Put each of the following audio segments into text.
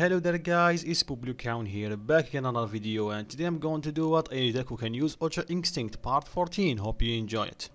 Hello there guys, it's Hound here, back in another video, and today I'm going to do what a deku can use Ultra Instinct Part 14. Hope you enjoy it.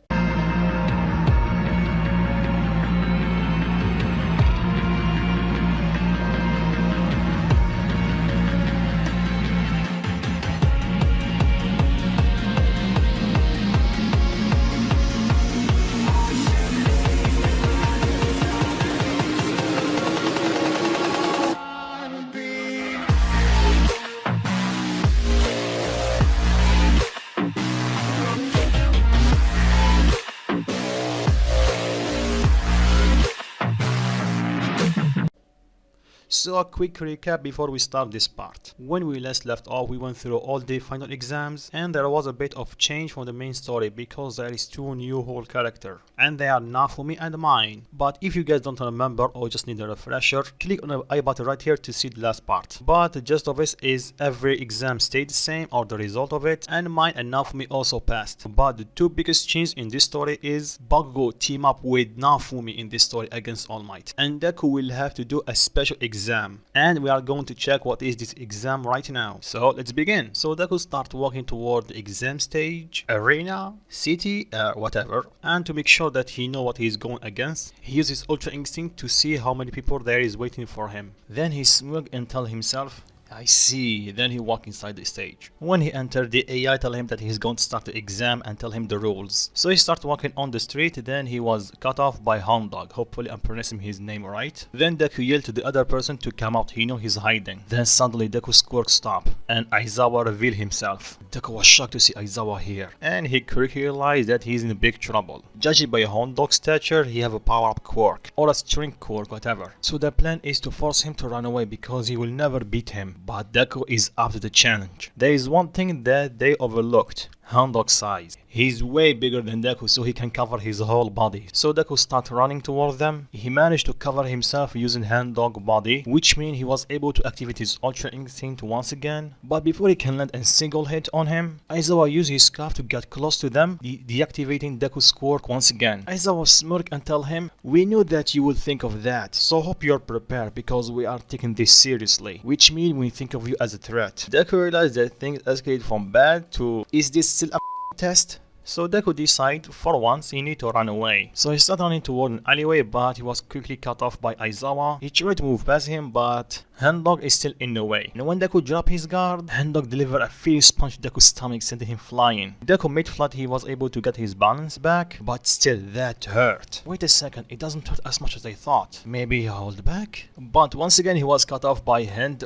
So a quick recap before we start this part. When we last left off, we went through all the final exams, and there was a bit of change from the main story because there is two new whole characters, and they are Nafumi and mine. But if you guys don't remember or just need a refresher, click on the I button right here to see the last part. But the gist of it is every exam stayed the same or the result of it, and mine and Nafumi also passed. But the two biggest changes in this story is Bakugo team up with Nafumi in this story against All Might, and Deku will have to do a special exam, and we are going to check what is this exam right now. So let's begin. So Deku start walking toward the exam stage, arena, city, whatever, and to make sure that he know what he's going against, he uses Ultra Instinct to see how many people there is waiting for him. Then he smug and tell himself, I see. Then he walk inside the stage. When he entered, the AI tell him that he's going to start the exam and tell him the rules. So he start walking on the street. Then he was cut off by Hound. Hopefully I'm pronouncing his name right. Then Deku yelled to the other person to come out. He know he's hiding. Then suddenly Deku's quirk stop and Aizawa reveal himself. Deku was shocked to see Aizawa here, and he quickly realized that he's in big trouble. Judging by Hound's stature, he have a power-up quirk or a strength quirk, whatever. So the plan is to force him to run away because he will never beat him. But Deku is up to the challenge. There is one thing that they overlooked. Hound's size. He's way bigger than Deku, so he can cover his whole body. So Deku start running toward them. He managed to cover himself using Hound body, which means he was able to activate his Ultra Instinct once again. But before he can land a single hit on him, Aizawa used his scarf to get close to them, deactivating Deku's quirk once again. Aizawa smirk and tell him, we knew that you would think of that, so hope you're prepared because we are taking this seriously, which means we think of you as a threat. Deku realized that things escalated from bad to, is this still a test? So Deku decided for once he need to run away. So he started running toward an alleyway, but he was quickly cut off by Aizawa. He tried to move past him, but Hound is still in the way. And when Deku dropped his guard, Hound delivered a fierce punch to Deku's stomach, sending him flying. Deku made flat, he was able to get his balance back, but still that hurt. Wait a second, it doesn't hurt as much as I thought. Maybe he hold back? But once again he was cut off by Hound.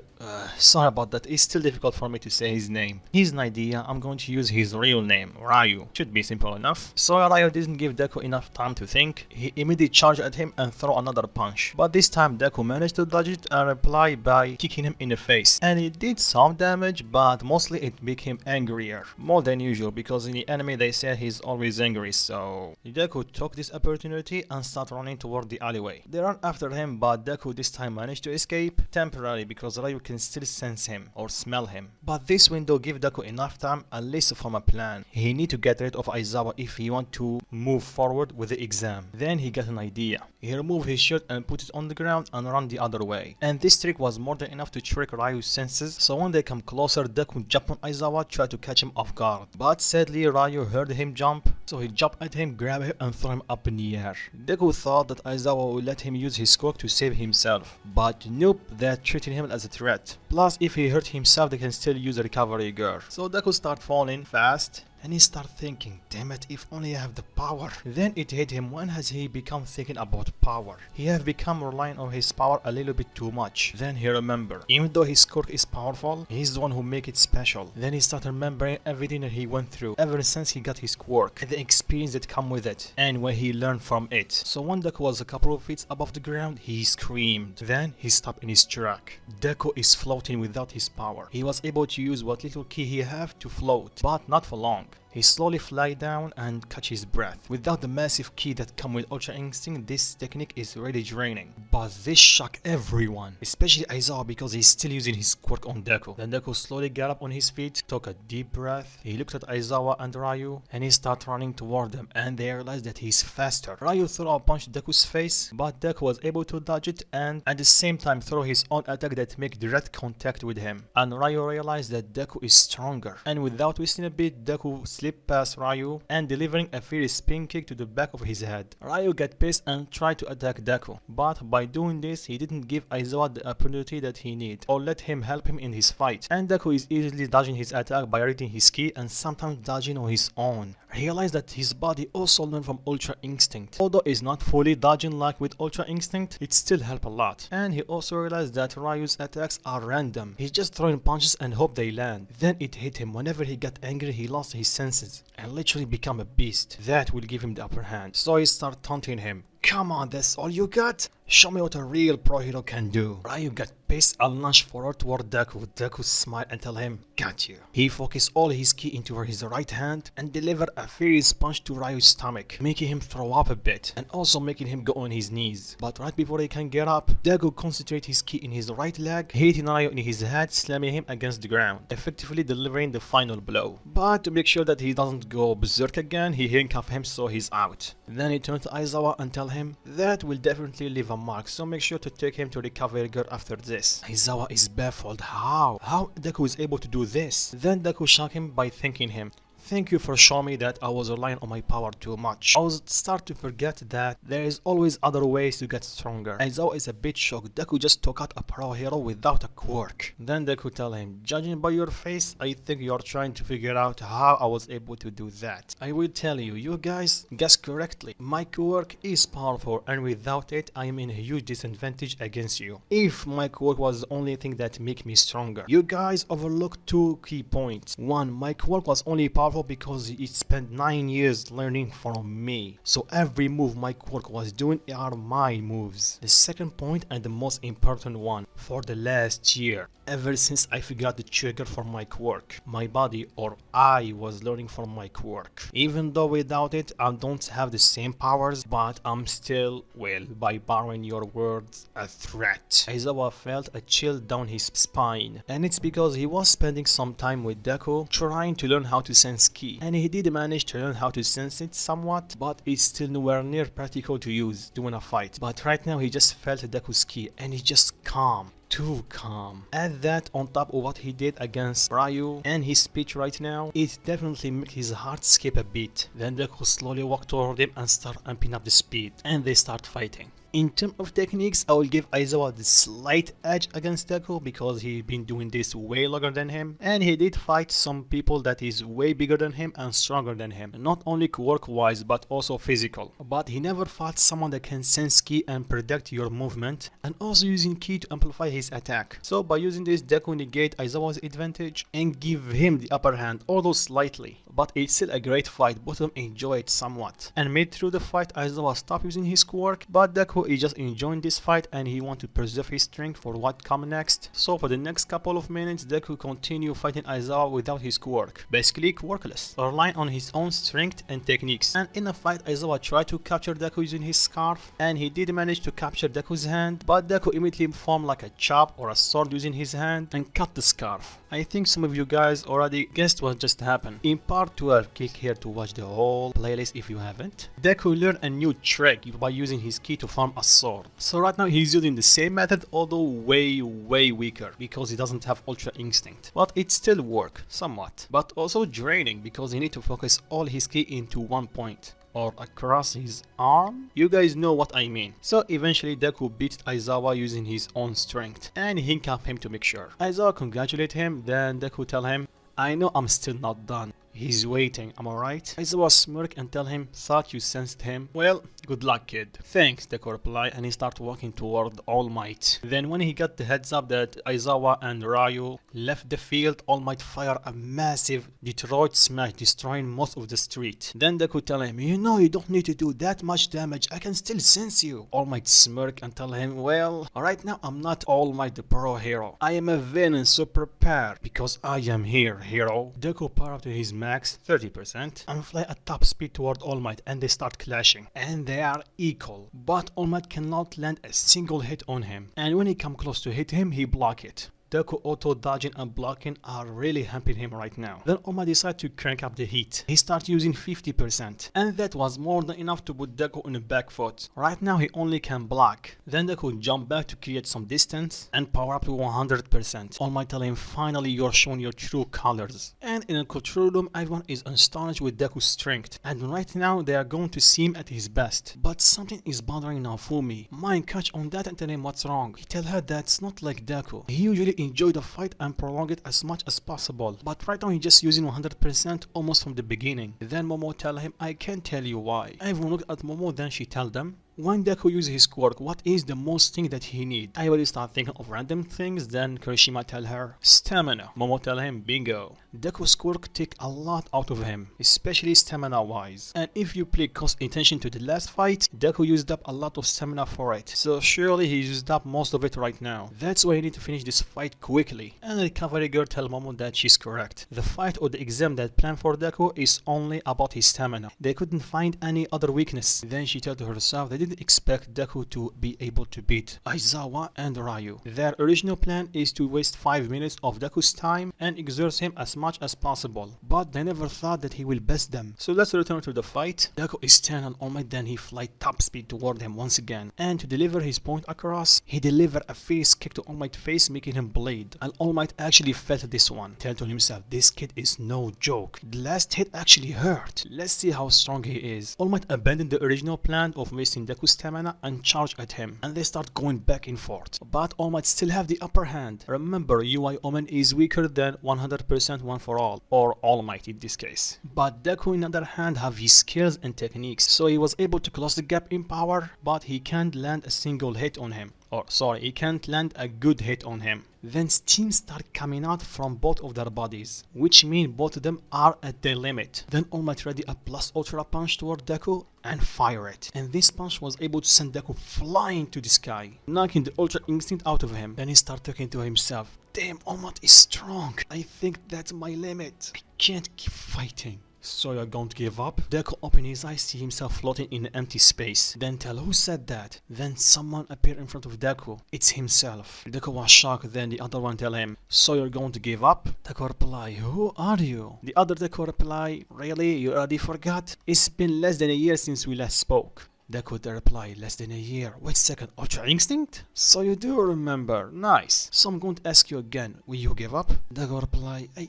Sorry about that, it's still difficult for me to say his name. Here's an idea, I'm going to use his real name, Ryu. Should be simple enough. So Ryu didn't give Deku enough time to think. He immediately charged at him and threw another punch. But this time Deku managed to dodge it and reply by kicking him in the face. And it did some damage, but mostly it made him angrier. More than usual, because in the anime they say he's always angry, so Deku took this opportunity and started running toward the alleyway. They ran after him, but Deku this time managed to escape temporarily because Ryu can still sense him or smell him. But this window gave Deku enough time at least to form a plan. He need to get rid of Aizawa if he want to move forward with the exam. Then he got an idea. He removed his shirt and put it on the ground and ran the other way. And this trick was more than enough to trick Ryu's senses, so when they come closer, Deku jumped on Aizawa, tried to catch him off guard. But sadly Ryu heard him jump, so he jumped at him, grabbed him and threw him up in the air. Deku thought that Aizawa would let him use his quirk to save himself, but nope, they treated him as a threat. Plus if he hurt himself they can still use a recovery gear. So Deku start falling fast. And he started thinking, damn it, if only I have the power. Then it hit him, when has he become thinking about power? He have become relying on his power a little bit too much. Then he remembered, even though his quirk is powerful, he's the one who make it special. Then he started remembering everything that he went through ever since he got his quirk, and the experience that come with it, and what he learned from it. So when Deku was a couple of feet above the ground, he screamed. Then he stopped in his track. Deku is floating without his power. He was able to use what little key he have to float, but not for long. He slowly fly down and catch his breath. Without the massive ki that come with Ultra Instinct, this technique is really draining. But this shocked everyone, especially Aizawa because he's still using his quirk on Deku. Then Deku slowly got up on his feet, took a deep breath. He looked at Aizawa and Ryu and he started running toward them, and they realized that he's faster. Ryu threw a punch to Deku's face, but Deku was able to dodge it and at the same time throw his own attack that make direct contact with him. And Ryu realized that Deku is stronger, and without wasting a bit, Deku slipped past Ryu and delivering a fierce spin kick to the back of his head. Ryu got pissed and tried to attack Deku, but by doing this he didn't give Aizawa the opportunity that he needed or let him help him in his fight, and Deku is easily dodging his attack by reading his ki and sometimes dodging on his own. Realized that his body also learned from Ultra Instinct. Although it's not fully dodging like with Ultra Instinct, it still helped a lot. And he also realized that Ryu's attacks are random. He's just throwing punches and hope they land. Then it hit him. Whenever he got angry, he lost his senses and literally become a beast. That will give him the upper hand. So he started taunting him. Come on, that's all you got? Show me what a real pro hero can do. Ryu got pissed and launched forward toward Deku. Deku smiled and tell him, got you. He focused all his ki into his right hand and delivered a fierce punch to Ryu's stomach, making him throw up a bit and also making him go on his knees. But right before he can get up, Deku concentrated his ki in his right leg, hitting Ryu in his head, slamming him against the ground, effectively delivering the final blow. But to make sure that he doesn't go berserk again, he handcuffed him so he's out. Then he turned to Aizawa and tell him, that will definitely leave a mark, so make sure to take him to recovery girl after this. Aizawa is baffled. How Deku is able to do this? Then Deku shocked him by thanking him. Thank you for showing me that I was relying on my power too much. I was starting to forget that there is always other ways to get stronger. Aizawa is a bit shocked. Deku just took out a pro hero without a quirk. Then Deku tell him, judging by your face, I think you're trying to figure out how I was able to do that. I will tell you, you guys guessed correctly. My quirk is powerful and without it, I am in a huge disadvantage against you. If my quirk was the only thing that make me stronger. You guys overlooked two key points. One, my quirk was only powerful because he spent 9 years learning from me. So every move my quirk was doing are my moves. The second point and the most important one, for the last year, ever since I figured out the trigger for my quirk, my body or I was learning from my quirk. Even though without it I don't have the same powers, but I'm still, well, by borrowing your words, a threat. Aizawa felt a chill down his spine, and it's because he was spending some time with Deku trying to learn how to sense ki, and he did manage to learn how to sense it somewhat, but it's still nowhere near practical to use during a fight. But right now he just felt Deku's ki and he's just calm. Too calm. Add that on top of what he did against Ryu and his speech right now, it definitely made his heart skip a beat. Then Deku slowly walked toward him and started amping up the speed, and they start fighting. In terms of techniques, I will give Aizawa the slight edge against Deku because he's been doing this way longer than him, and he did fight some people that is way bigger than him and stronger than him, not only quirk wise but also physical. But he never fought someone that can sense ki and predict your movement and also using ki to amplify his attack. So by using this, Deku negate Aizawa's advantage and give him the upper hand, although slightly. But it's still a great fight, both of them enjoy it somewhat. And mid through the fight, Aizawa stopped using his quirk, but Deku is just enjoying this fight and he wants to preserve his strength for what comes next. So for the next couple of minutes, Deku continue fighting Aizawa without his quirk, basically quirkless, relying on his own strength and techniques. And in a fight, Aizawa tried to capture Deku using his scarf, and he did manage to capture Deku's hand, but Deku immediately formed like a chop or a sword using his hand and cut the scarf. I think some of you guys already guessed what just happened. In part 12, click here to watch the whole playlist if you haven't. Deku learned a new trick by using his ki to form a sword. So right now he's using the same method, although way weaker because he doesn't have Ultra Instinct. But it still works somewhat, but also draining because he need to focus all his ki into one point or across his arm. You guys know what I mean. So eventually Deku beat Aizawa using his own strength and he handcuffed him to make sure. Aizawa congratulate him, then Deku tell him, I know I'm still not done. He's waiting, am I right? Aizawa smirk and tell him, thought you sensed him? Well, good luck kid. Thanks, Deku reply, and he start walking toward All Might. Then when he got the heads up that Aizawa and Ryu left the field, All Might fire a massive Detroit smash, destroying most of the street. Then Deku tell him, you know you don't need to do that much damage, I can still sense you. All Might smirk and tell him, well, right now I'm not All Might the pro hero. I am a villain, so prepare, because I am here, hero. Deku power up to his max 30% and fly at top speed toward All Might, and they start clashing. And they are equal, but All Might cannot land a single hit on him. And when he come close to hit him, he block it. Deku auto dodging and blocking are really helping him right now. Then Oma decides to crank up the heat. He starts using 50%, and that was more than enough to put Deku on the back foot. Right now he only can block. Then Deku jump back to create some distance and power up to 100%. All Might tell him, finally you're showing your true colors. And in a control room, everyone is astonished with Deku's strength, and right now they are going to see him at his best. But something is bothering Naofumi. Mind catch on that and tell him what's wrong. He tell her that's not like Deku. He usually enjoy the fight and prolong it as much as possible, but right now he's just using 100% almost from the beginning. Then Momo tell him, I can't tell you why. Everyone looked at Momo, then she tell them, when Deku uses his quirk, what is the most thing that he need? Everybody start thinking of random things. Then Kirishima tell her, stamina. Momo tell him, bingo. Deku's quirk take a lot out of him, especially stamina wise. And if you pay close attention to the last fight, Deku used up a lot of stamina for it. So surely he used up most of it right now. That's why he need to finish this fight quickly. And the recovery girl tell Momo that she's correct. The fight or the exam that planned for Deku is only about his stamina. They couldn't find any other weakness. Then she told to herself they didn't expect Deku to be able to beat Aizawa and Ryu. Their original plan is to waste 5 minutes of Deku's time and exert him as much as possible, but they never thought that he will best them. So let's return to the fight. Deku is standing on All Might, then he fly top speed toward him once again, and to deliver his point across, he delivered a face kick to All Might's face, making him bleed. And All Might actually felt this one, telling to himself, this kid is no joke. The last hit actually hurt. Let's see how strong he is. All Might abandoned the original plan of wasting Deku's stamina and charge at him, and they start going back and forth, but All Might still have the upper hand. Remember, UI Omen is weaker than 100% one for all, or All Might in this case. But Deku on the other hand have his skills and techniques, so he was able to close the gap in power, but he can't land a single hit on him. Or sorry, he can't land a good hit on him. Then steam start coming out from both of their bodies, which means both of them are at their limit. Then All Might ready a plus ultra punch toward Deku and fire it. And this punch was able to send Deku flying to the sky, knocking the ultra instinct out of him. Then he started talking to himself, damn, All Might is strong. I think that's my limit. I can't keep fighting. So you're going to give up? Deku open his eyes, see himself floating in empty space. Then tell who said that? Then someone appeared in front of Deku. It's himself. Deku was shocked, then the other one tell him, so you're going to give up? Deku reply, who are you? The other Deku reply, really? You already forgot? It's been less than a year since we last spoke. Deku reply, less than a year. Wait a second, Ultra Instinct? So you do remember. Nice. So I'm going to ask you again, will you give up? Deku reply, I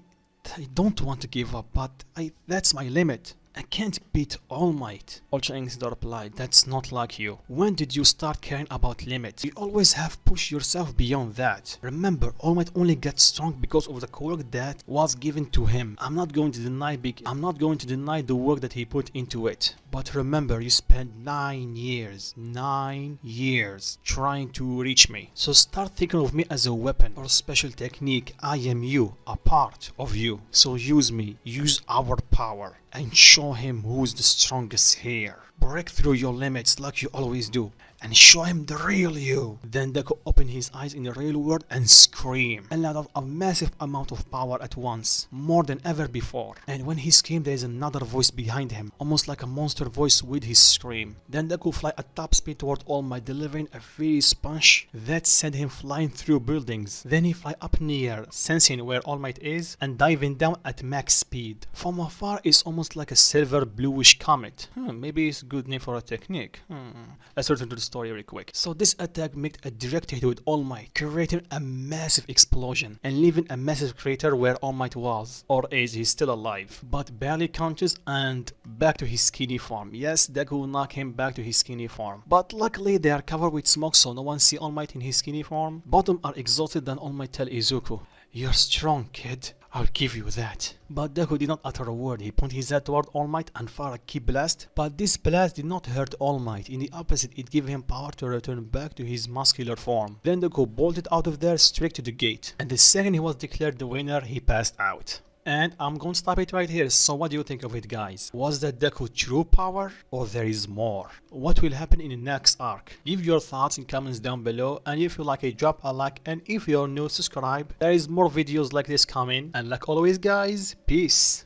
don't want to give up, but that's my limit. I can't beat All Might. Ultra Instinct replied, that's not like you. When did you start caring about limits? You always have pushed yourself beyond that. Remember, All Might only gets strong because of the quirk that was given to him. I'm not going to deny the work that he put into it. But remember, you spent 9 years trying to reach me. So start thinking of me as a weapon or a special technique. I am you, a part of you. So use me, use our power, and show him who's the strongest here. Break through your limits like you always do, and show him the real you. Then Deku opened his eyes in the real world and screamed and let out a massive amount of power at once, more than ever before. And when he screamed, there is another voice behind him, almost like a monster voice with his scream. Then Deku fly at top speed toward All Might, delivering a fierce punch that sent him flying through buildings. Then he fly up near, sensing where All Might is, and diving down at max speed. From afar, it's almost like a silver bluish comet. Maybe it's a good name for a technique. Let's return to the story real quick. So this attack made a direct hit with All Might, creating a massive explosion and leaving a massive crater where All Might was, or is he still alive, but barely conscious and back to his skinny form. Yes, Deku knocked him back to his skinny form, but luckily they are covered with smoke, so no one see All Might in his skinny form. Both of them are exhausted. Then All Might tell Izuku, you're strong, kid. I'll give you that. But Deku did not utter a word. He pointed his head toward All Might and fired a key blast. But this blast did not hurt All Might. In the opposite, it gave him power to return back to his muscular form. Then Deku bolted out of there straight to the gate. And the second he was declared the winner, he passed out. And I'm going to stop it right here. So what do you think of it, guys? Was that Deku true power, or there is more? What will happen in the next arc? Leave your thoughts in comments down below, and if you like it, drop a like, and if you're new, subscribe. There is more videos like this coming, and like always, guys, peace.